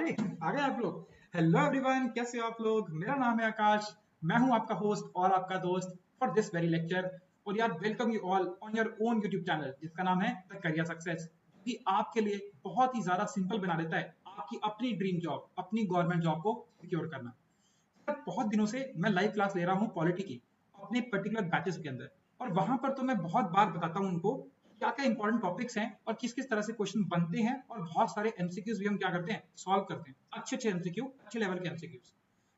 अरे आ गए आप लोग। हेलो एवरीवन, कैसे हो आप लोग? मेरा नाम है आकाश। मैं हूं आपका होस्ट और आपका दोस्त फॉर दिस वेरी लेक्चर। और यार welcome you all on your own YouTube channel जिसका नाम है द करियर सक्सेस, कि आपके लिए बहुत ही ज्यादा सिंपल बना देता है आपकी अपनी ड्रीम जॉब, अपनी गवर्नमेंट जॉब को सिक्योर करना। सर बहुत दिनों से मैं लाइव क्लास ले रहा हूँ पॉलिटी की अपने पर्टिकुलर बैचेस के अंदर, और वहां पर तो मैं बहुत बार बताता हूँ उनको क्या क्या इंपॉर्टेंट टॉपिक्स हैं और किस किस तरह से क्वेश्चन बनते हैं, और बहुत सारे एमसीक्यूज भी हम क्या करते हैं, सॉल्व करते हैं, अच्छे अच्छे एमसीक्यू, अच्छे लेवल के एमसीक्यूज।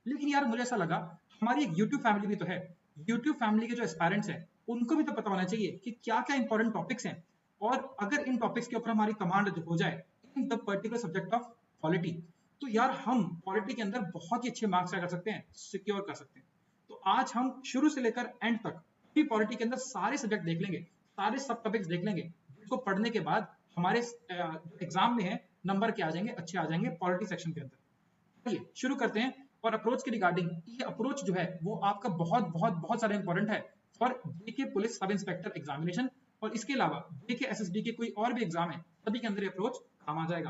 लेकिन यार मुझे ऐसा लगा हमारी एक यूट्यूब फैमिली भी तो है। यूट्यूब फैमिली के जो एस्पायरेंट्स हैं उनको भी तो पता होना चाहिए कि क्या क्या इंपॉर्टेंट टॉपिक्स हैं, और अगर इन टॉपिक्स के ऊपर हमारी कमांड हो जाए in the particular subject of polity, तो यार हम पॉलिटी के अंदर बहुत ही अच्छे मार्क्स क्या कर सकते हैं, सिक्योर कर सकते हैं। तो आज हम शुरू से लेकर एंड तक भी पॉलिटी के अंदर सारे सब्जेक्ट देख लेंगे, सारे सब टॉपिक्स देख लेंगे, जिसको पढ़ने के बाद हमारे एग्जाम में है नंबर क्या आ जाएंगे, अच्छे आ जाएंगे पॉलिटी सेक्शन के अंदर। चलिए शुरू करते हैं। और अप्रोच के रिगार्डिंग, ये अप्रोच जो है वो आपका बहुत बहुत बहुत सारा इंपॉर्टेंट है for JK police sub inspector examination, और इसके अलावा जेके एसएसबी के कोई और भी एग्जाम है सभी के अंदर ये अप्रोच काम आ जाएगा।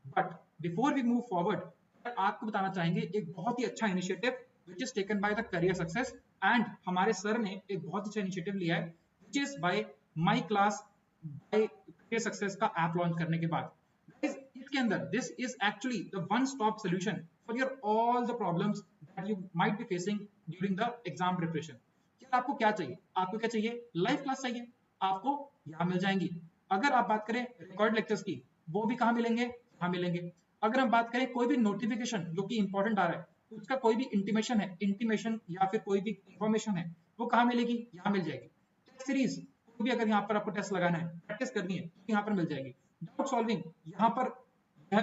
But before we move forward, आपको बताना चाहेंगे एक बहुत ही अच्छा initiative which is taken by the Career Success, and हमारे सर ने एक बहुत अच्छा इनिशिएटिव लिया है which is by My Class, by Career Success का ऐप लॉन्च करने के बाद। Guys, इसके अंदर this is actually the one stop solution for your all the problems that you might be facing during the exam preparation. यार आपको क्या चाहिए, आपको क्या चाहिए, लाइव क्लास चाहिए, आपको यहाँ मिल जाएंगी। अगर आप बात करें रिकॉर्ड लेक्चर्स की, वो भी कहाँ मिलेंगे, यहाँ मिलेंगे। अगर हम बात करें कोई भी नोटिफिकेशन जो कि इंपॉर्टेंट आ रहा है उसका कोई भी इंटीमेशन है, इंटीमेशन या फिर कोई भी इंफॉर्मेशन है, वो कहाँ मिलेगी, यहाँ मिल जाएगी। टेस्ट सीरीज कोई भी अगर यहाँ पर आपको टेस्ट लगाना है, प्रैक्टिस करनी है, तो यहाँ पर मिल जाएगी। डाउट सॉल्विंग यहाँ पर,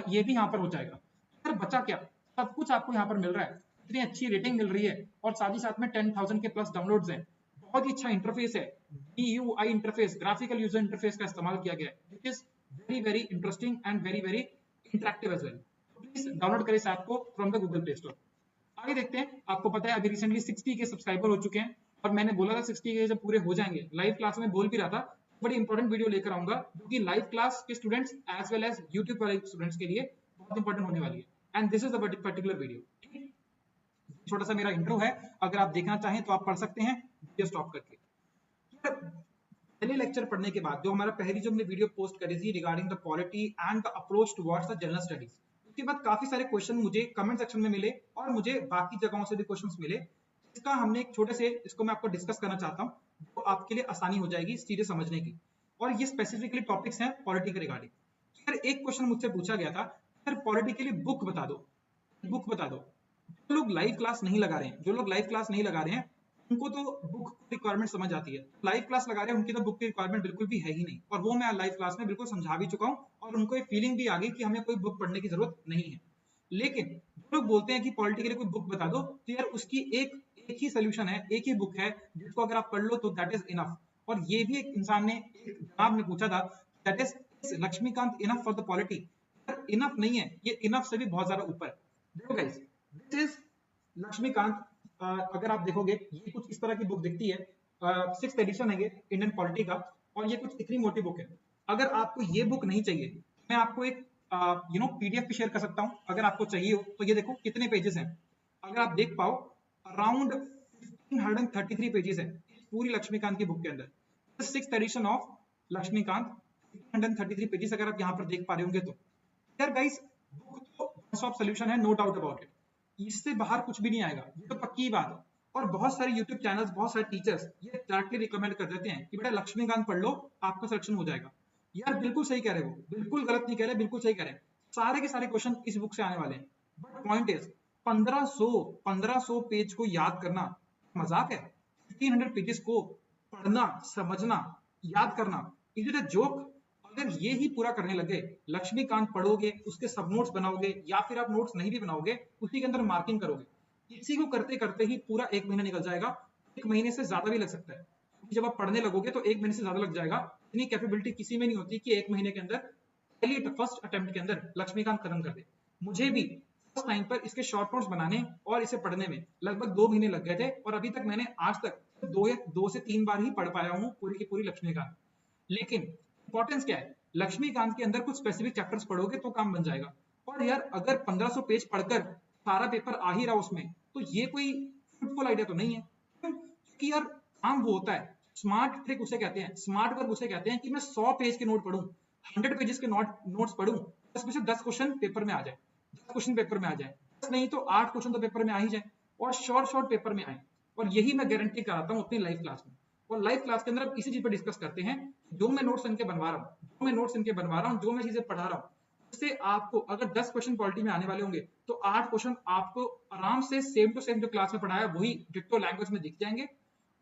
ये भी यहाँ पर हो जाएगा। फिर बचा क्या, सब कुछ आपको यहाँ पर मिल रहा है, इतनी अच्छी रेटिंग मिल रही है, और साथ ही साथ में 10,000 के प्लस डाउनलोड्स हैं। बहुत ही अच्छा इंटरफेस है, GUI interface, graphical user interface का इस्तेमाल किया गया है, which is very very interesting and very very interactive as well. Please download करें इस ऐप को from the Google Play Store. आगे देखते हैं। आपको पता है अभी रिसेंटली 60 के सब्सक्राइबर हो चुके हैं, और मैंने बोला था 60 के जब पूरे हो जाएंगे, लाइव क्लास में बोल भी रहा था बड़ी इंपॉर्टेंट वीडियो लेकर आऊंगा जो कि लाइव क्लास के students as well as YouTube वाले स्टूडेंट्स के लिए बहुत इंपॉर्टेंट होने वाली है। And this is the particular video. छोटा सा मेरा इंट्रो है, अगर आप देखना चाहें तो आप पढ़ सकते हैं वीडियो स्टॉप करके। पहले लेक्चर पढ़ने के बाद जो हमारा पहली जो हमने वीडियो पोस्ट करी थी regarding the polity and the approach towards the general studies, उसके बाद काफी सारे क्वेश्चन मुझे कमेंट सेक्शन में मिले और मुझे बाकी जगहों से भी क्वेश्चंस मिले। इसका हमने एक छोटे से, इसको मैं आपको डिस्कस करना चाहता हूँ, तो आपके लिए आसानी हो जाएगी चीजें समझने की। और ये स्पेसिफिकली टॉपिक्स हैं पॉलिटी के रिगार्डिंग। फिर एक क्वेश्चन मुझसे पूछा गया था, सर पॉलिटी के लिए बुक बता दो, बुक बता दो। जो लोग लाइव क्लास नहीं लगा रहे हैं, जो लोग लाइव क्लास नहीं लगा रहे हैं उनको तो बुक रिक्वायरमेंट समझ आती है, लाइव क्लास लगा रहे हैं उनकी तो बुक की रिक्वायरमेंट बिल्कुल भी है ही नहीं, और वो मैं लाइव क्लास में बिल्कुल समझा भी चुका हूँ, और उनको ये फीलिंग भी आ गई कि हमें कोई बुक पढ़ने की जरूरत नहीं है। लेकिन जो लोग बोलते हैं कि पॉलिटी के लिए कोई बुक बता दो, तो यार उसकी एक ही सोल्यूशन है, एक ही बुक है जिसको अगर आप पढ़ लो तो दैट इज इनफ। और ये भी एक इंसान ने, एक जनाब ने पूछा था, that is Laxmikant enough for the polity? Enough नहीं है, ये इनफ से भी बहुत ज्यादा ऊपर। देखो गाइस, दिस इज लक्ष्मीकांत। अगर आप देखोगे ये कुछ इस तरह की बुक दिखती है, 6th एडिशन है ये इंडियन पॉलिटी का, और ये कुछ इतनी मोटी बुक है। अगर आपको ये बुक नहीं चाहिए, मैं आपको एक पीडीएफ भी शेयर कर सकता हूँ अगर आपको चाहिए हो। तो ये देखो कितने पेजेस हैं, अगर आप देख पाओ अराउंड 1533 पेजेस है पूरी लक्ष्मीकांत की बुक के अंदर। 6th addition of Laxmikant, 1533 pages अगर आप यहाँ पर देख पा रहे होंगे तो यार गाइस, बुक तो वन स्टॉप सोल्यूशन है, नो डाउट अबाउट इट। इससे बाहर कुछ भी नहीं आएगा, ये तो पक्की बात है। और बहुत सारे यूट्यूब चैनल्स, बहुत सारे टीचर्स ये डायरेक्टली रिकमेंड कर देते हैं कि बेटा लक्ष्मीकांत पढ़ लो, आपका सिलेक्शन हो जाएगा। यार बिल्कुल सही कह रहे हो, बिल्कुल गलत नहीं कह रहे, बिल्कुल सही कह रहे हैं। सारे के सारे क्वेश्चन इस बुक से आने वाले हैं। बट पॉइंट इज 1500 पेज को याद करना मजाक है? 1500 पेजेस को पढ़ना, समझना, याद करना, इज इट अ जोक? अगर ये ही पूरा करने लगे, लक्ष्मीकांत पढ़ोगे, उसके सब नोट्स बनाओगे, या फिर आप नोट्स नहीं भी बनाओगे, उसी के अंदर मार्किंग करोगे, इसी को करते करते ही पूरा 1 महीना निकल जाएगा। 1 महीने से ज्यादा भी लग सकता है, जब आप पढ़ने लगोगे तो 1 महीने से ज्यादा लग जाएगा। इतनी कैपेबिलिटी किसी में नहीं होती कि 1 महीने के अंदर, पहली फर्स्ट अटेम्प्ट के अंदर लक्ष्मीकांत खत्म कर दे। मुझे भी फर्स्ट टाइम पर इसके शॉर्ट नोट्स बनाने और इसे पढ़ने में लगभग 2 महीने लग गए थे, और अभी तक मैंने आज तक 2 से 3 बार ही पढ़ पाया हूँ पूरी की पूरी लक्ष्मीकांत। लेकिन इंपॉर्टेंस क्या है, लक्ष्मीकांत के अंदर कुछ स्पेसिफिक चैप्टर्स पढ़ोगे तो काम बन जाएगा। और यार अगर 1500 पेज पढ़कर सारा पेपर आ ही रहा उसमें, तो ये कोई फ्रूटफुल आइडिया तो नहीं है। क्योंकि यार काम वो होता है, स्मार्ट ट्रिक उसे कहते हैं, स्मार्ट वर्क उसे कहते हैं कि मैं 100 पेज के नोट पढ़ूं, 100 पेजेस के नोट्स पढ़ूं, उसमें से 10 क्वेश्चन पेपर में आ जाए, 10 क्वेश्चन पेपर में आ जाए, 10 नहीं तो 8 क्वेश्चन तो पेपर में आ ही जाए, और शॉर्ट पेपर में आए। और यही मैं गारंटी कराता हूँ अपनी लाइव क्लास में। और लाइव क्लास के अंदर हम इसी चीज पर डिस्कस करते हैं, जो मैं नोट्स इनके बनवा रहा हूँ, जो मैं चीजें पढ़ा रहा हूँ, उससे आपको अगर 10 क्वेश्चन पॉलिटी में आने वाले होंगे, तो 8 क्वेश्चन आपको आराम से सेम टू सेम जो क्लास में पढ़ाया वही डिक्टो लैंग्वेज में दिख जाएंगे,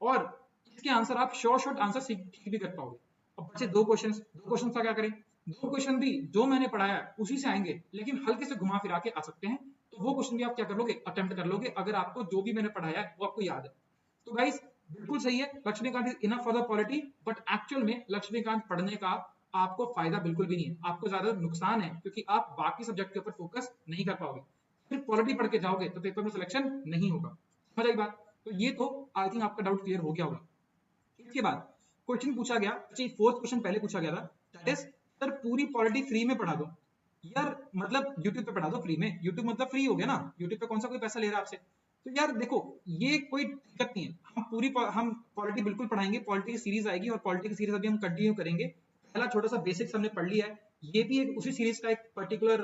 और इसके आंसर आप शॉर्ट आंसर ठीक भी कर पाओगे। अब बचे दो क्वेश्चन का क्या करें? दो क्वेश्चन भी जो मैंने पढ़ाया उसी से आएंगे, लेकिन हल्के से घुमा फिरा के आ सकते हैं, तो वो क्वेश्चन भी आप क्या कर लोगे? अटेम्प्ट कर लोगे, अगर आपको जो भी मैंने पढ़ाया है वो आपको याद है। तो गाइस बिल्कुल सही है, Laxmikanth is enough for the polity, but actual में लक्ष्मीकांत पढ़ने का आपको फायदा बिल्कुल भी नहीं है, आपको ज्यादा नुकसान है, क्योंकि आप बाकी सब्जेक्ट के ऊपर फोकस नहीं कर पाओगे। फिर पॉलिटी पढ़ के जाओगे तो पेपर में सिलेक्शन नहीं होगा। समझ आई बात? तो ये तो आई थिंक आपका डाउट क्लियर हो गया होगा। इसके बाद क्वेश्चन पूछा गया, अच्छा फोर्थ क्वेश्चन पहले पूछा गया था, दैट इज सर पूरी पॉलिटी फ्री में पढ़ा दो। यार मतलब यूट्यूब पे पढ़ा दो फ्री में, यूट्यूब मतलब फ्री हो गया ना, यूट्यूब पे कौन सा कोई पैसा ले रहा है आपसे? तो यार देखो ये कोई दिक्कत नहीं है, हम पॉलिटी बिल्कुल पढ़ाएंगे, पॉलिटी की सीरीज आएगी और पॉलिटी की सीरीज अभी हम कंटिन्यू करेंगे। पहला छोटा सा बेसिक्स हमने पढ़ लिया है, ये भी एक उसी सीरीज का एक पर्टिकुलर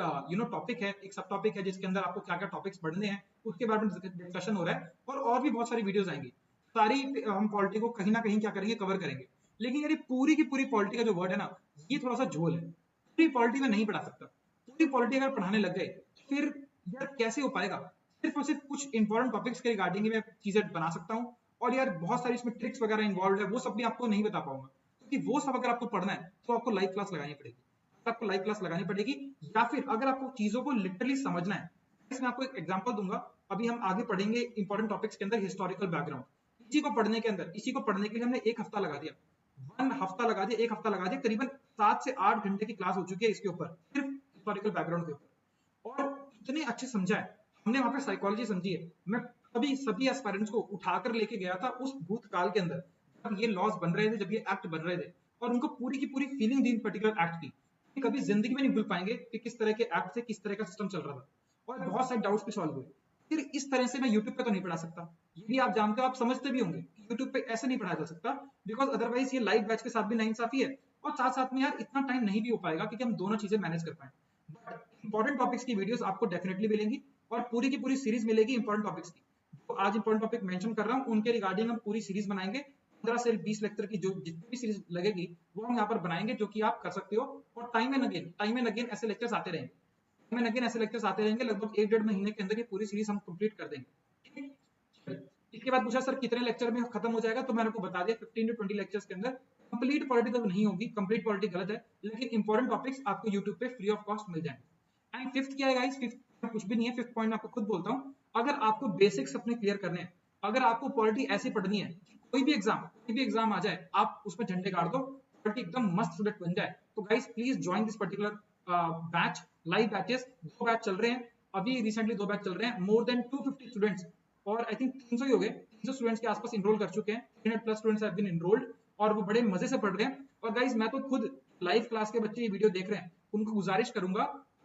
टॉपिक है, एक सब टॉपिक है, जिसके अंदर आपको क्या क्या टॉपिक्स पढ़ने हैं उसके बारे में डिस्कशन हो रहा है, और भी बहुत सारी वीडियोस आएंगी, सारी हम पॉलिटी को कहीं ना कहीं क्या करेंगे, कवर करेंगे। लेकिन यार पूरी की पूरी पॉलिटी का जो वर्ड है ना, ये थोड़ा सा झोल है, पूरी पॉलिटी में नहीं पढ़ा सकता। पूरी पॉलिटी अगर पढ़ाने लग गए फिर यार कैसे हो पाएगा? सिर्फ और सिर्फ कुछ इंपॉर्टेंट टॉपिक्स के रिगार्डिंग मैं चीजें बना सकता हूँ, और यार बहुत सारी इसमें ट्रिक्स वगैरह इन्वॉल्व है, वो सब भी आपको नहीं बता पाऊंगा, क्योंकि वो सब अगर आपको पढ़ना है तो आपको लाइव क्लास लगानी पड़ेगी, या फिर अगर आपको चीजों को लिटरली समझना है। इसमें आपको एक एग्जांपल दूंगा, अभी हम आगे पढ़ेंगे इंपॉर्टेंट टॉपिक्स के अंदर हिस्टोरिकल बैकग्राउंड, इसी को पढ़ने के लिए हमने एक हफ्ता लगा दिया, एक हफ्ता लगा दिया, करीबन 7 से 8 घंटे की क्लास हो चुकी है इसके ऊपर, सिर्फ हिस्टोरिकल बैकग्राउंड के ऊपर, और इतने अच्छे समझा है हमने, वहां पे साइकोलॉजी समझी है। मैं सभी एस्पायरेंट्स को उठाकर लेके गया था उस भूतकाल के अंदर, जब ये लॉज बन रहे थे, जब ये एक्ट बन रहे थे, और उनको पूरी की पूरी फीलिंग दी पर्टिकुलर एक्ट की। कभी जिंदगी में नहीं भूल पाएंगे कि किस तरह के एक्ट से किस तरह का सिस्टम चल रहा था, और बहुत सारे डाउट्स भी सॉल्व हुए। फिर इस तरह से मैं यूट्यूब पे तो नहीं पढ़ा सकता, ये भी आप जानते हो, आप समझते भी होंगे, यूट्यूब पे ऐसे नहीं पढ़ाया जा सकता, बिकॉज अदरवाइज ये लाइव बैच के साथ भी नाइंसाफी है, और साथ साथ में यार इतना टाइम नहीं भी हो पाएगा कि हम दोनों चीजें मैनेज कर पाए। बट इंपॉर्टेंट टॉपिक्स की वीडियोस आपको डेफिनेटली मिलेंगी, और पूरी की पूरी सीरीज मिलेगी इंपॉर्टेंट टॉपिक्स की। तो आज इंपॉर्टेंट टॉपिक मेंशन कर रहा हूँ, उनके रिगार्डिंग हम पूरी सीरीज बनाएंगे, 15 से 20 लेक्चर की जो जितनी भी सीरीज लगेगी वो हम यहाँ पर बनाएंगे, जो कि आप कर सकते हो, और टाइम एंड अगेन ऐसे लेक्चर्स आते रहेंगे, लगभग 1-1.5 महीने के अंदर ये पूरी सीरीज हम कंप्लीट कर देंगे। इसके बाद पूछा सर कितने लेक्चर में खत्म हो जाएगा, तो मैंने आपको बता दिया 15 to 20 लेक्चर्स के अंदर कंप्लीट पॉलिटी तो नहीं होगी, कंप्लीट पॉलिटी गलत है, लेकिन इंपॉर्टेंट टॉपिक्स आपको यूट्यूब पे फ्री ऑफ कॉस्ट मिल जाएंगे। एंड फिफ्थ क्या है गाइस? फिफ्थ कुछ भी नहीं है, फिफ्थ पॉइंट मैं आपको खुद बोलता हूँ, अगर आपको बेसिक्स अपने क्लियर करने हैं, अगर आपको पॉलिटी ऐसी पढ़नी है, कोई भी एग्जाम आ जाए आप उसमें झंडे गाड़ दो, पॉलिटी एकदम मस्त सब्जेक्ट बन जाए, तो guys please join this particular batch, live batches 2 batch चल रहे हैं, अभी रिसेंटली 2 बैच चल रहे हैं, मोर देन 250 स्टूडेंट्स, और आई थिंक 300 ही हो गए, 300 स्टूडेंट्स के आसपास इनरोल कर चुके हैं, 300+ स्टूडेंट्स हैव बीन इनरोल्ड, और वो बड़े मजे से पढ़ रहे हैं। और गाइस मैं तो खुद लाइव क्लास के बच्चे ये वीडियो देख रहे हैं, उनको गुजारिश करूंगा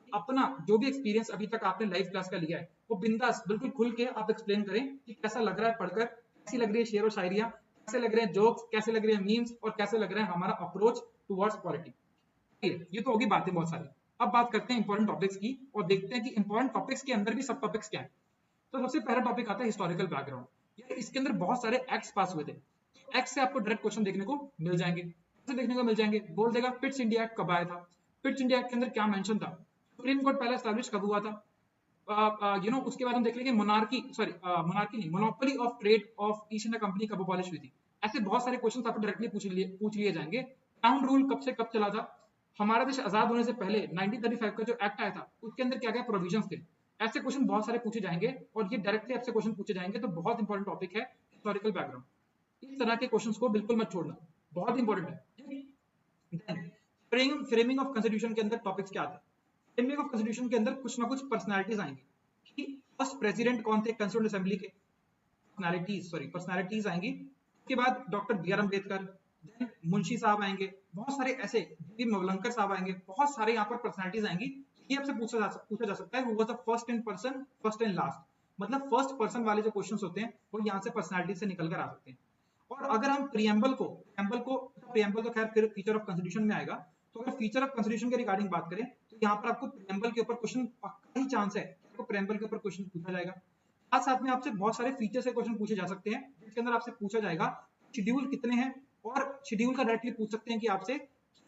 अपना जो भी एक्सपीरियंस अभी तक आपने लाइव क्लास का लिया है वो बिंदास बिल्कुल खुल के आप एक्सप्लेन करें कि कैसा लग रहा है पढ़कर, कैसी लग रही है शेर और शायरियां, कैसे लग रहे हैं जोक्स, कैसे लग रहे हैं मीम्स, और कैसे लग रहा है हमारा अप्रोच टुवर्ड्स पॉलिटी। ये तो होगी बातें बहुत सारी। अब बात करते हैं इंपॉर्टेंट टॉपिक्स की, और देखते हैं कि इंपॉर्टेंट टॉपिक्स के अंदर भी सब टॉपिक्स क्या है। तो सबसे पहला टॉपिक आता है हिस्टोरिकल बैकग्राउंड। यार इसके अंदर बहुत सारे एक्ट्स पास हुए थे, एक्ट से आपको डायरेक्ट क्वेश्चन देखने को मिल जाएंगे, बोल देगा पिट्स इंडिया एक्ट कब आया था, पिट्स इंडिया एक्ट के अंदर क्या मेंशन था, सुप्रीम कोर्ट पहले एस्टैब्लिश कब हुआ था, उसके बाद हम देख लेंगे मोनार्की नहीं, monopoly of trade off east India company कब अबॉलिश हुई थी। ऐसे बहुत सारे क्वेश्चंस आपको डायरेक्टली पूछ लिए जाएंगे। टाउन रूल कब से कब चला था, हमारा देश आजाद होने से पहले 1935 का जो एक्ट आया था उसके अंदर क्या क्या प्रोविजंस थे। ऐसे क्वेश्चन बहुत सारे पूछे जाएंगे, और ये डायरेक्टली आपसे क्वेश्चन पूछे जाएंगे, तो बहुत इंपॉर्टेंट टॉपिक है हिस्टोरिकल बैकग्राउंड। इस तरह के क्वेश्चंस को बिल्कुल मत छोड़ना, बहुत इंपॉर्टेंट है। फ्रेमिंग ऑफ कॉन्स्टिट्यूशन के अंदर टॉपिक्स क्या आते हैं? फ्रेमिंग ऑफ कॉन्स्टिट्यूशन के अंदर कुछ ना कुछ पर्सनालिटीज आएंगी कि फर्स्ट प्रेसिडेंट कौन थे कंस्टिट्यूएंट असेंबली के, पर्सनालिटीज आएंगी। उसके बाद डॉक्टर बी.आर. अम्बेडकर, मुंशी साहब आएंगे, बहुत सारे ऐसे, बी. मवलंकर साहब आएंगे, बहुत सारे यहाँ पर पर्सनालिटीज आएंगी। ये आपसे पूछा जा सकता है who was the first in person first and last, मतलब फर्स्ट पर्सन वाले जो क्वेश्चंस होते हैं वो यहाँ से पर्सनालिटी से निकल कर आ सकते हैं। और अगर हम प्रियम्बल तो खैर फिर फीचर ऑफ कॉन्स्टिट्यूशन में आएगा, तो अगर फीचर ऑफ कॉन्स्टिट्यूशन के रिगार्डिंग बात करें तो यहाँ पर आपको प्रियम्बल के ऊपर क्वेश्चन पक्का ही चांस है, आपको प्रियम्बल के ऊपर क्वेश्चन पूछा जाएगा। साथ साथ में आपसे बहुत सारे फीचर से क्वेश्चन पूछे जा सकते हैं, जिसके अंदर आपसे पूछा जाएगा शेड्यूल कितने हैं, और शेड्यूल का डायरेक्टली पूछ सकते हैं कि आपसे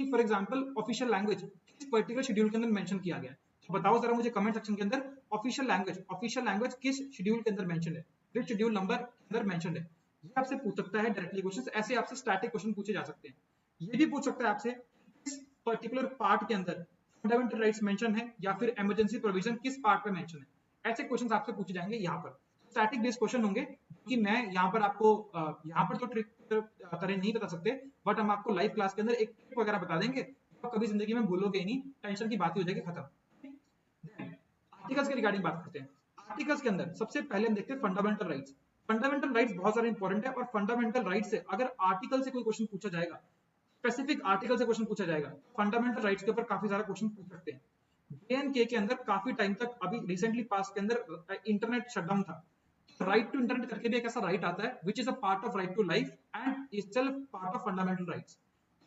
फॉर एग्जाम्पल ऑफिशियल लैंग्वेज किस पर्टिकुलर शेड्यूल के अंदर मेंशन किया गया है, तो बताओ जरा मुझे कमेंट सेक्शन के अंदर ऑफिशियल लैंग्वेज किस शेड्यूल के अंदर मेंशन है, विच शेड्यूल नंबर के अंदर मेंशन है। ये आपसे पूछ सकता है डायरेक्टली क्वेश्चन। ऐसे आपसे स्टैटिक क्वेश्चन पूछे जा सकते हैं। ये भी पूछ सकता है आपसे किस पर्टिकुलर पार्ट के अंदर फंडामेंटल राइट्स मेंशन है या फिर इमरजेंसी प्रोविजन किस पार्ट पे मेंशन है। ऐसे क्वेश्चन आपसे पूछे जाएंगे यहाँ पर, स्टैटिक बेस्ड क्वेश्चन होंगे कि मैं यहाँ पर आपको यहाँ पर तो ट्रिक तरह नहीं बता सकते, बट हम आपको लाइव क्लास के अंदर एक ट्रिक वगैरह बता देंगे, आप कभी जिंदगी में भूलोगे ही नहीं, टेंशन की बात ही हो जाएगी खत्म। आर्टिकल्स के रिगार्डिंग बात करते हैं। आर्टिकल्स के अंदर सबसे पहले हम देखते हैं फंडामेंटल राइट्स। फंडामेंटल राइट्स बहुत सारे इंपॉर्टेंट है, और फंडामेंटल राइट्स से अगर आर्टिकल से कोई क्वेश्चन पूछा जाएगा, स्पेसिफिक आर्टिकल से क्वेश्चन पूछा जाएगा, फंडामेंटल राइट्स के ऊपर काफी सारा क्वेश्चन पूछ सकते हैं। JNK के अंदर काफी टाइम तक, अभी रिसेंटली पास के अंदर इंटरनेट शटडाउन था, राइट टू इंटरनेट करके भी एक ऐसा राइट आता है which is a part of right to life and itself part of fundamental rights.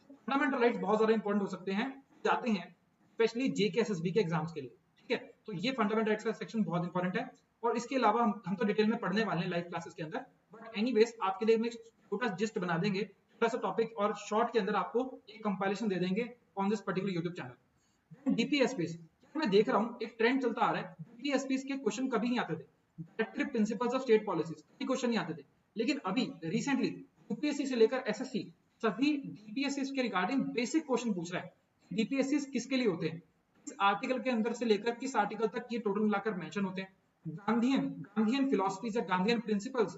Fundamental rights बहुत ज्यादा इंपॉर्टेंट हो सकते हैं, जाते हैं स्पेशली JK SSB के एग्जाम्स के लिए, ठीक है। तो ये फंडामेंटल राइट्स का सेक्शन बहुत इंपॉर्टेंट है, और इसके अलावा हम तो डिटेल में पढ़ने वाले हैं लाइव क्लासेस के अंदर, बट एनीवेज आपके लिए एक छोटा जिस्ट बना देंगे, छोटा सा टॉपिक, और शॉर्ट के अंदर आपको एक कंपाइलेशन दे देंगे on this particular YouTube channel. DPSPs मैं देख रहा हूँ एक ट्रेंड चलता आ रहा है, DPSPs के क्वेश्चन कभी नहीं आते थे, directive principles of state policies कभी क्वेश्चन नहीं आते थे, लेकिन अभी रिसेंटली यूपीएससी से लेकर SSC सभी DPSCs के रिगार्डिंग बेसिक क्वेश्चन पूछ रहा है। DPSCs किसके लिए होते हैं, किस आर्टिकल के अंदर से लेकर किस आर्टिकल तक ये टोटल मिलाकर मेंशन होते हैं, गांधीयन फिलॉसफीज या गांधीयन प्रिंसिपल्स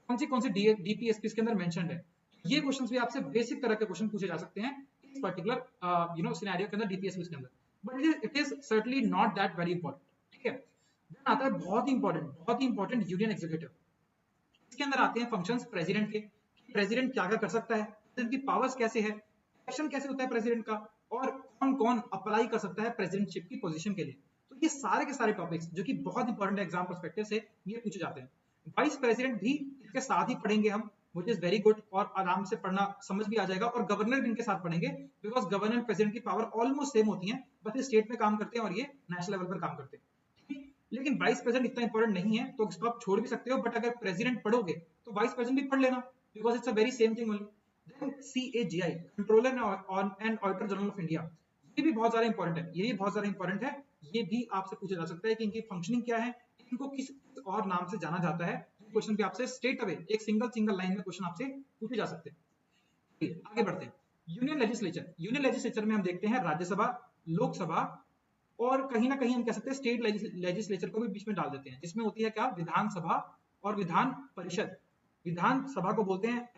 कौन से DPSPs के अंदर मेंशन्ड है। ये क्वेश्चंस भी आपसे बेसिक तरह के क्वेश्चन पूछे जा सकते हैं इस पर्टिकुलर सिनेरियो के अंदर, DPSPs के अंदर, but it is certainly not that very important, ठीक है। देन आता है बहुत ही इंपॉर्टेंट यूनियन एग्जीक्यूटिव। इसके अंदर आते हैं फंक्शंस प्रेसिडेंट के, प्रेसिडेंट क्या क्या कर सकता है, प्रेसिडेंट की पावर्स कैसे है, इलेक्शन कैसे होता है प्रेसिडेंट का, और कौन कौन अप्लाई कर सकता है प्रेसिडेंटशिप की पोजीशन के लिए। तो ये सारे के सारे टॉपिक्स जो कि बहुत इंपॉर्टेंट है एग्जाम पर्सपेक्टिव से, ये पूछे जाते हैं। वाइस प्रेसिडेंट भी इसके साथ ही पढ़ेंगे हम, which is very good, और आराम से पढ़ना समझ भी आ जाएगा, और गवर्नर भी इनके साथ पढ़ेंगे, बिकॉज गवर्नर प्रेसिडेंट की पावर ऑलमोस्ट सेम होती है, बस ये स्टेट में काम करते हैं और ये नेशनल लेवल पर काम करते हैं, ठीक। लेकिन वाइस प्रेसिडेंट इतना इंपॉर्टेंट नहीं है, तो इसको आप छोड़ भी सकते हो, बट अगर प्रेसिडेंट पढ़ोगे तो वाइस प्रेसिडेंट भी पढ़ लेना, because it's a very same thing only. Then CAGI, Controller and Auditor General of India, ये भी बहुत ज्यादा इंपॉर्टेंट है, ये भी बहुत ज्यादा इंपॉर्टेंट है। ये भी आपसे पूछा जा सकता है कि इनकी फंक्शनिंग क्या है, इनको किस और नाम से जाना जाता है। क्वेश्चन भी आपसे स्ट्रेट अवे एक सिंगल लाइन में क्वेश्चन आपसे पूछे जा सकते हैं। आगे बढ़ते हैं। यूनियन लेजिस्लेचर में हम देखते हैं राज्यसभा, लोकसभा, और कहीं ना कहीं हम कह सकते हैं स्टेट लेजिस्लेचर को भी बीच में डाल देते हैं, जिसमें होती है क्या, विधानसभा और विधान परिषद। विधानसभा को बोलते हैं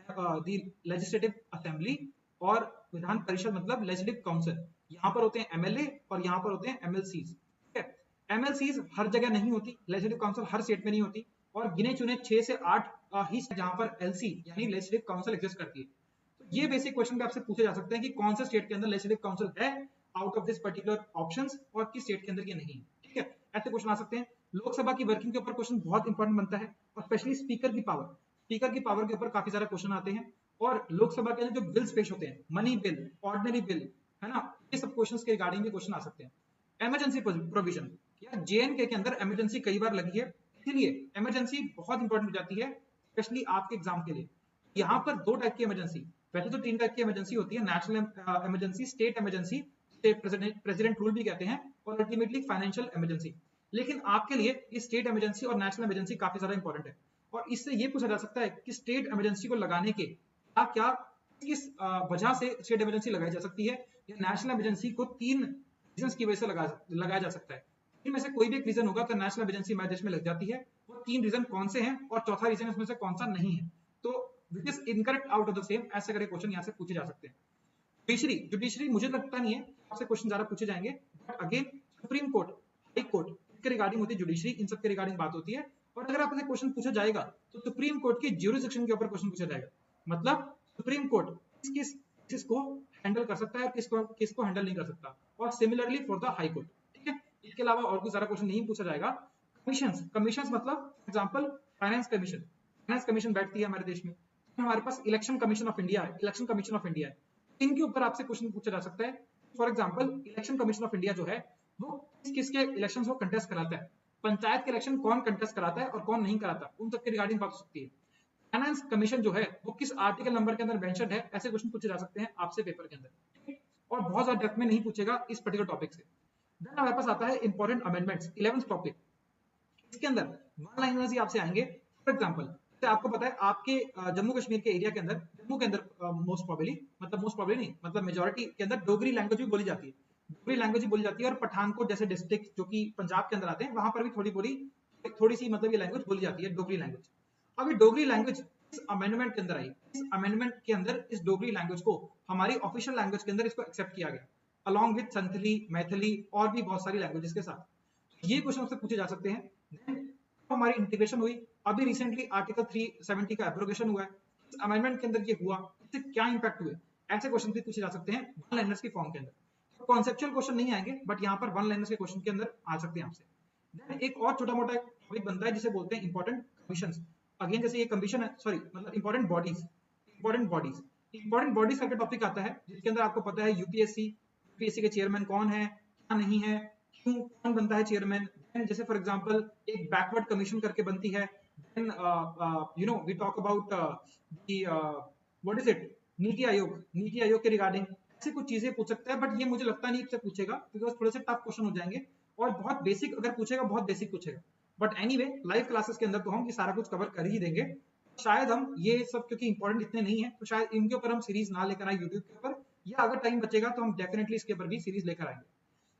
दी लेजिस्लेटिव असेंबली, और विधान परिषद मतलब लेजिस्लेटिव काउंसिल। यहाँ पर होते हैं MLA और यहाँ पर होते हैं MLCs, ठीक है। MLCs हर जगह नहीं होती, लेजिस्लेटिव काउंसिल हर स्टेट में नहीं होती, और गिने चुने 6 से 8 ही जहां पर LC यानी लेजिस्लेटिव काउंसिल एग्जिस्ट करती है। तो ये बेसिक क्वेश्चन भी आपसे पूछे जा सकते हैं कि कौन से स्टेट के अंदर लेजिस्लेटिव काउंसिल है out of this particular options, और किस स्टेट के अंदर ये नहीं है, ठीक है। ऐसे क्वेश्चन आ सकते हैं। लोकसभा की वर्किंग के ऊपर क्वेश्चन बहुत इंपॉर्टेंट बनता है, और स्पेशली स्पीकर की पावर के ऊपर काफी सारे क्वेश्चन आते हैं। और लोकसभा के अंदर जो बिल्स पेश होते हैं, मनी बिल, ऑर्डिनरी बिल, है ना, ये सब क्वेश्चंस के रिगार्डिंग भी क्वेश्चन आ सकते हैं। इमरजेंसी प्रोविजन, या JNK के अंदर इमरजेंसी कई बार लगी है, इसलिए इमरजेंसी बहुत इंपॉर्टेंट हो जाती है, स्पेशली आपके एग्जाम के लिए। यहाँ पर 2 टाइप की इमरजेंसी, वैसे तो 3 टाइप की इमरजेंसी होती है, national emergency, state emergency, president rule भी कहते हैं, और अल्टीमेटली फाइनेंशियल इमरजेंसी। लेकिन आपके लिए इस स्टेट इमरजेंसी और नेशनल इमरजेंसी काफी ज्यादा इंपॉर्टेंट है, और इससे ये पूछा जा सकता है कि स्टेट इमरजेंसी को लगाने के क्या किस वजह से स्टेट इमरजेंसी लगाई जा सकती है, या नेशनल इमरजेंसी को 3 रीजंस की वजह से लगाया जा सकता है। इनमें से कोई भी एक रीजन होगा तो नेशनल इमरजेंसी हमारे देश में लग जाती है। वो 3 रीजन कौन से हैं, और चौथा रीजन इसमें से कौन सा नहीं है, तो which is incorrect out of the same, ऐसे करके क्वेश्चन यहाँ से पूछे जा सकते हैं। जुडिशरी मुझे लगता नहीं है आपसे क्वेश्चन ज्यादा पूछे जाएंगे, but again supreme court, high court के रिगार्डिंग होती है जुडिशरी, इन सब के रिगार्डिंग बात होती है। और अगर आपसे क्वेश्चन पूछा जाएगा तो सुप्रीम कोर्ट की ज्यूरिसडिक्शन के ऊपर क्वेश्चन पूछा जाएगा, मतलब सुप्रीम कोर्ट किस केसेस को हैंडल कर सकता है और किसको हैंडल नहीं कर सकता, और similarly for the high court, ठीक है। इसके अलावा और कुछ सारा क्वेश्चन नहीं पूछा जाएगा। कमीशंस, कमीशंस मतलब example finance commission, finance commission बैठती है हमारे देश में। हमारे पास इलेक्शन कमीशन ऑफ इंडिया है, इलेक्शन कमीशन ऑफ इंडिया है, इनके ऊपर आपसे क्वेश्चन पूछा जा सकता है। For example election commission of India जो है वो किसके इलेक्शंस को कंटेस्ट कराता है, पंचायत के इलेक्शन कौन कंटेस्ट कराता है और कौन नहीं कराता, उन तक के रिगार्डिंग बात हो सकती है। फाइनेंस कमीशन जो है वो किस आर्टिकल नंबर के अंदर मेंशन्ड है, ऐसे क्वेश्चन पूछे जा सकते हैं आपसे पेपर के अंदर, और बहुत ज्यादा डेप्थ में नहीं पूछेगा इस पर्टिकुलर टॉपिक से। देन हमारे पास आता है इंपॉर्टेंट अमेंडमेंट्स, 11th टॉपिक। इसके अंदर वन लाइनर्स ही आपसे आएंगे। फॉर एग्जांपल आपको पता है आपके जम्मू कश्मीर के एरिया के अंदर, जम्मू के अंदर मोस्ट प्रोबेबली नहीं, मतलब मेजोरिटी के अंदर डोगरी लैंग्वेज भी बोली जाती है, डोगरी लैंग्वेज भी बोली जाती है। और पठानकोट जैसे डिस्ट्रिक्ट जो कि पंजाब के अंदर आते हैं वहां पर भी थोड़ी सी मतलब ये लैंग्वेज बोली जाती है, डोगरी लैंग्वेज। अब ये डोगरी लैंग्वेज इस अमेंडमेंट के अंदर आई, इस अमेंडमेंट के अंदर इस डोगरी लैंग्वेज को हमारी ऑफिशियल लैंग्वेज के अंदर इसको एक्सेप्ट किया गया, अलॉन्ग विद संथली, मैथिली और भी बहुत सारी लैंग्वेजेस के साथ। ये क्वेश्चन आपसे पूछे जा सकते हैं। हमारी इंटीग्रेशन हुई, अभी रिसेंटली आर्टिकल 370 का एब्रोगेशन हुआ है, इस अमेंडमेंट के अंदर ये हुआ, इससे क्या इंपैक्ट हुए, ऐसे क्वेश्चन भी पूछे जा सकते हैं वन लाइनर्स की फॉर्म के अंदर। कॉन्सेप्चुअल क्वेश्चन नहीं आएंगे बट यहाँ पर वन लाइनर्स के क्वेश्चन के अंदर आ सकते हैं आपसे। एक और छोटा मोटा टॉपिक बनता है जिसे बोलते हैं इंपॉर्टेंट कमीशंस। अगेन जैसे ये कमीशन है, सॉरी मतलब इंपॉर्टेंट बॉडीज, इंपॉर्टेंट बॉडीज का टॉपिक आता है जिसके अंदर आपको पता है यूपीएससी के चेयरमैन कौन है, क्या नहीं है, क्यों कौन बनता है चेयरमैन। जैसे फॉर एग्जांपल एक बैकवर्ड कमीशन करके बनती है, then you know we talk about what is it, NITI Aayog के रिगार्डिंग ऐसे कुछ चीजें पूछ सकता है। बट ये मुझे लगता नहीं इससे पूछेगा बिकॉज थोड़े से टफ क्वेश्चन हो जाएंगे और बहुत बेसिक अगर पूछेगा बहुत बेसिक पूछेगा। बट एनीवे लाइव क्लासेस के अंदर तो हम ये सारा कुछ कवर कर ही देंगे। शायद हम ये सब क्योंकि इंपॉर्टेंट इतने नहीं है तो शायद इनके ऊपर हम सीरीज ना लेकर आए यूट्यूब के ऊपर, या अगर टाइम बचेगा तो हम डेफिनेटली इसके ऊपर भी सीरीज लेकर आएंगे।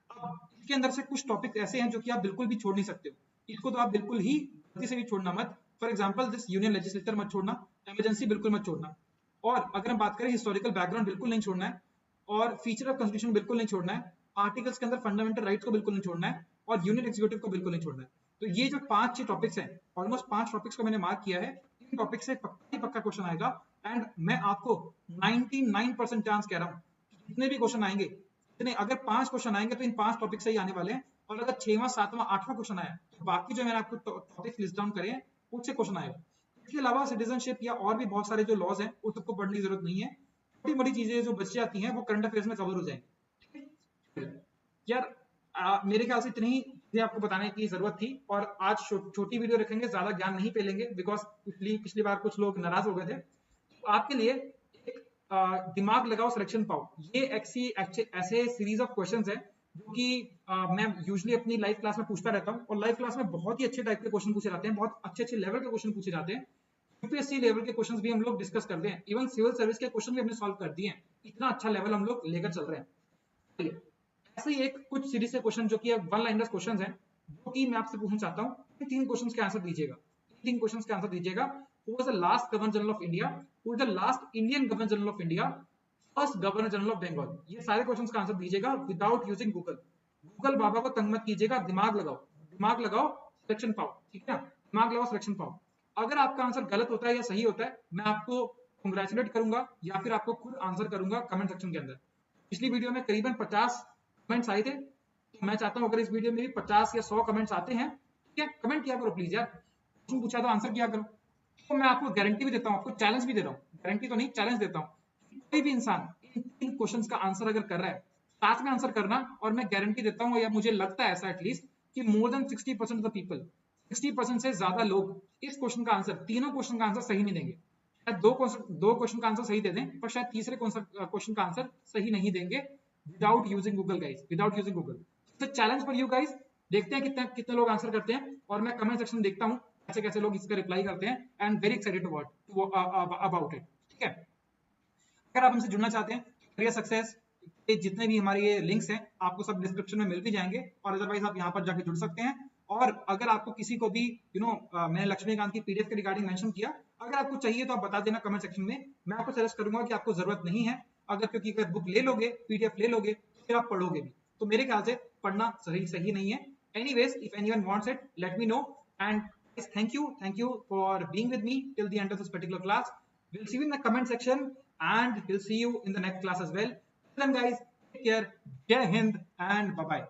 अब इसके अंदर से कुछ टॉपिक ऐसे हैं जो कि आप बिल्कुल भी छोड़ नहीं सकते हो, इसको तो आप बिल्कुल ही गलती से भी छोड़ना मत। For example this union legislature मत छोड़ना, इमरजेंसी बिल्कुल मत छोड़ना, और अगर हम बात करें हिस्टोरिकल बैकग्राउंड बिल्कुल नहीं छोड़ना है, और फीचर ऑफ कॉन्स्टिट्यूशन बिल्कुल नहीं छोड़ना है, आर्टिकल्स के अंदर फंडामेंटल राइट्स को बिल्कुल नहीं छोड़ना है, और यूनियन एग्जीक्यूटिव को बिल्कुल नहीं छोड़ना है। तो ये जो 5-6 टॉपिक्स हैं, ऑलमोस्ट 5 टॉपिक्स को मैंने मार्क किया है, इन टॉपिक से पक्का क्वेश्चन आएगा। एंड मैं आपको 99% चांस कह रहा हूँ जितने भी क्वेश्चन आएंगे, इतने अगर 5 क्वेश्चन आएंगे तो इन 5 टॉपिक से ही आने वाले हैं, और अगर 6वां 7वां 8वां क्वेश्चन आया तो बाकी जो मैंने आपको टॉपिक लिस्ट डाउन करे हैं उससे क्वेश्चन आएगा। इसके अलावा सिटीजनशिप या और भी बहुत सारे जो लॉज हैं उस सबको पढ़ने की जरूरत नहीं है, छोटी मोटी चीजें जो बच जाती हैं वो करंट अफेयर्स में कवर हो जाएंगी। यार मेरे ख्याल से इतनी ही चीजें आपको बताने की जरूरत थी, और आज छोटी वीडियो रखेंगे, ज्यादा ज्ञान नहीं पेलेंगे बिकॉज पिछली बार कुछ लोग नाराज हो गए थे। तो आपके लिए एक दिमाग लगाओ सिलेक्शन पाओ, ये ऐसे सीरीज ऑफ क्वेश्चंस है जो कि मैं यूजुअली अपनी लाइव क्लास में पूछता रहता हूँ, और लाइव क्लास में बहुत ही अच्छे टाइप के क्वेश्चन पूछे जाते हैं, बहुत अच्छे लेवल के क्वेश्चन पूछे जाते हैं। यूपीएससी लेवल के क्वेश्चंस भी हम लोग डिस्कस करते हैं, इवन सिविल सर्विस के क्वेश्चन भी हमने सॉल्व कर दिए हैं, इतना अच्छा लेवल हम लोग लेकर चल रहे हैं। ऐसे ही एक कुछ सीरीज से क्वेश्चन जो कि वन लाइनर्स क्वेश्चंस हैं, जो कि मैं आपसे पूछना चाहता हूँ, इन 3 क्वेश्चंस के आंसर दीजिएगा, 3 क्वेश्चंस के आंसर दीजिएगा। Who was the last governor general of India, who is the last Indian governor general of India, first governor general of Bengal. ये सारे क्वेश्चंस का आंसर दीजिएगा विदाउट यूजिंग गूगल बाबा को तंग मत कीजिएगा, दिमाग लगाओ सिलेक्शन पाओ, ठीक है, दिमाग लगाओ सिलेक्शन पाओ। अगर आपका आंसर गलत होता है या सही होता है मैं आपको कंग्रेचुलेट करूंगा या फिर आपको खुद आंसर करूंगा कमेंट सेक्शन के अंदर। पिछली वीडियो में करीबन 50 कमेंट्स आए थे, तो मैं चाहता हूं अगर इस वीडियो में भी 50 या 100 कमेंट्स आते हैं, ठीक है, कमेंट किया करो प्लीज यार, क्वेश्चन पूछा तो आंसर किया करो। तो मैं आपको गारंटी भी देता हूं, आपको चैलेंज भी दे रहा हूं, गारंटी तो नहीं चैलेंज देता हूं, कोई भी इंसान इन क्वेश्चंस का आंसर अगर कर रहा है साथ में आंसर करना, और मैं गारंटी देता हूं या मुझे लगता है ऐसा एटलीस्ट कि more than 60% of the people, 60% से ज्यादा लोग इस क्वेश्चन का आंसर, तीनों क्वेश्चन का आंसर सही नहीं देंगे। शायद दो क्वेश्चन का आंसर सही दे दें, पर शायद तीसरे क्वेश्चन का आंसर सही नहीं देंगे without using Google guys, without using Google. तो चैलेंज फॉर यू गाइस, देखते हैं कितने लोग आंसर करते हैं, और मैं कमेंट सेक्शन देखता हूं कैसे कैसे लोग इसका रिप्लाई करते हैं, and very excited about it, ठीक है। अगर आप हमसे जुड़ना चाहते हैं, करियर सक्सेस के जितने भी हमारे ये लिंक्स हैं आपको सब डिस्क्रिप्शन में मिल भी जाएंगे, और अदरवाइज आप यहाँ पर जाके जुड़ सकते हैं। और अगर आपको किसी को भी मैंने लक्ष्मीकांत की पीडीएफ के रिगार्डिंग मेंशन किया, अगर आपको चाहिए तो आप बता देना कमेंट सेक्शन में, मैं आपको सजेस्ट करूंगा कि आपको जरूरत नहीं है, क्योंकि अगर बुक ले लोगे, पीडीएफ ले लोगे, फिर आप पढ़ोगे भी, तो मेरे ख्याल से पढ़ना सही नहीं है। Anyways, if anyone wants it let me know, and thank you for being with me till the end of this particular class. We'll see you in the comment section, and we'll see you in the next class as well. Till then guys, take care, Jai Hind and bye bye.